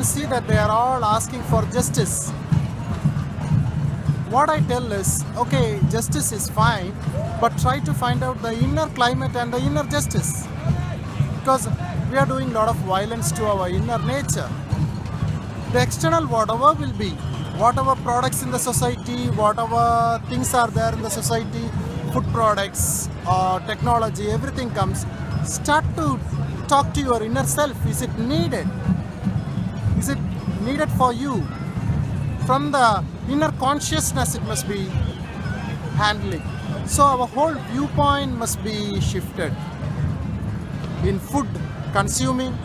see that they are all asking for justice. What I tell is, okay, justice is fine, but try to find out the inner climate and the inner justice. Because we are doing a lot of violence to our inner nature. The external whatever will be, whatever products in the society, whatever things are there in the society, food products or technology, everything comes. Start to talk to your inner self. Is it needed? Is it needed for you? From the inner consciousness it must be handling. So our whole viewpoint must be shifted. In food, consuming,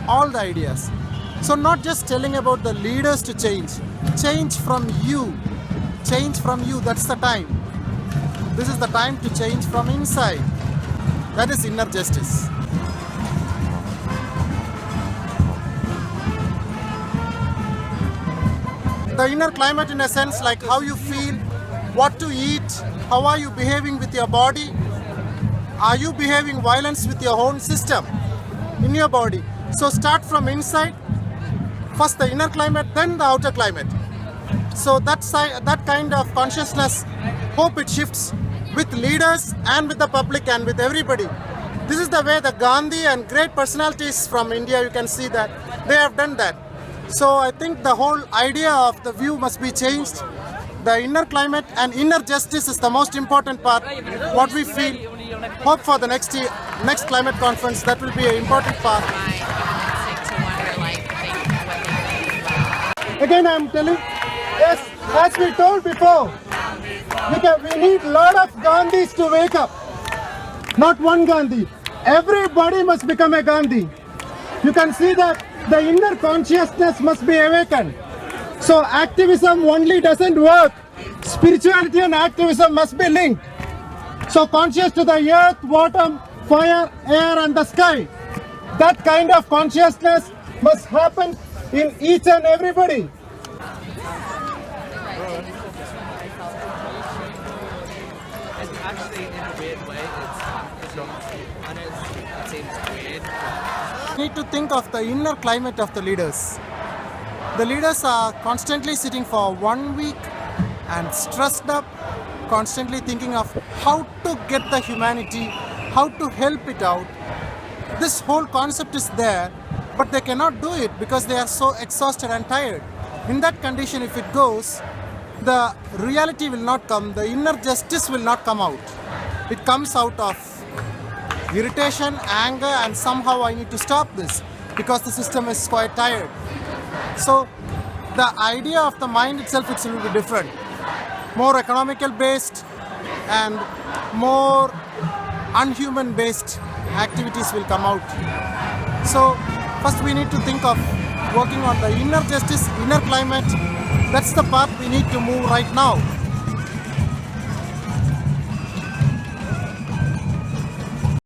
all the ideas. So not just telling about the leaders to change. Change from you. Change from you, that's the time. This is the time to change from inside. That is inner justice. The inner climate in a sense, like how you feel, what to eat, how are you behaving with your body, are you behaving violence with your own system in your body. So start from inside, first the inner climate, then the outer climate. So that kind of consciousness, hope it shifts with leaders and with the public and with everybody. This is the way the Gandhi and great personalities from India, you can see that they have done that. So I think the whole idea of the view must be changed. The inner climate and inner justice is the most important part. What we feel, hope for the next climate conference, that will be an important part. Again I am telling, yes, as we told before, we need a lot of Gandhis to wake up. Not one Gandhi. Everybody must become a Gandhi. You can see that the inner consciousness must be awakened. So activism only doesn't work. Spirituality and activism must be linked. So conscious to the earth, water, fire, air and the sky. That kind of consciousness must happen in each and everybody. Actually, in a weird way, it seems weird. Need to think of the inner climate of the leaders. The leaders are constantly sitting for 1 week and stressed up, constantly thinking of how to get the humanity, how to help it out. This whole concept is there, but they cannot do it because they are so exhausted and tired. In that condition, if it goes, the reality will not come, the inner justice will not come out. It comes out of irritation, anger, and somehow I need to stop this because the system is quite tired. So the idea of the mind itself will be different, more economical based and more unhuman based activities will come out. So first we need to think of working on the inner justice, inner climate. That's the path we need to move right now.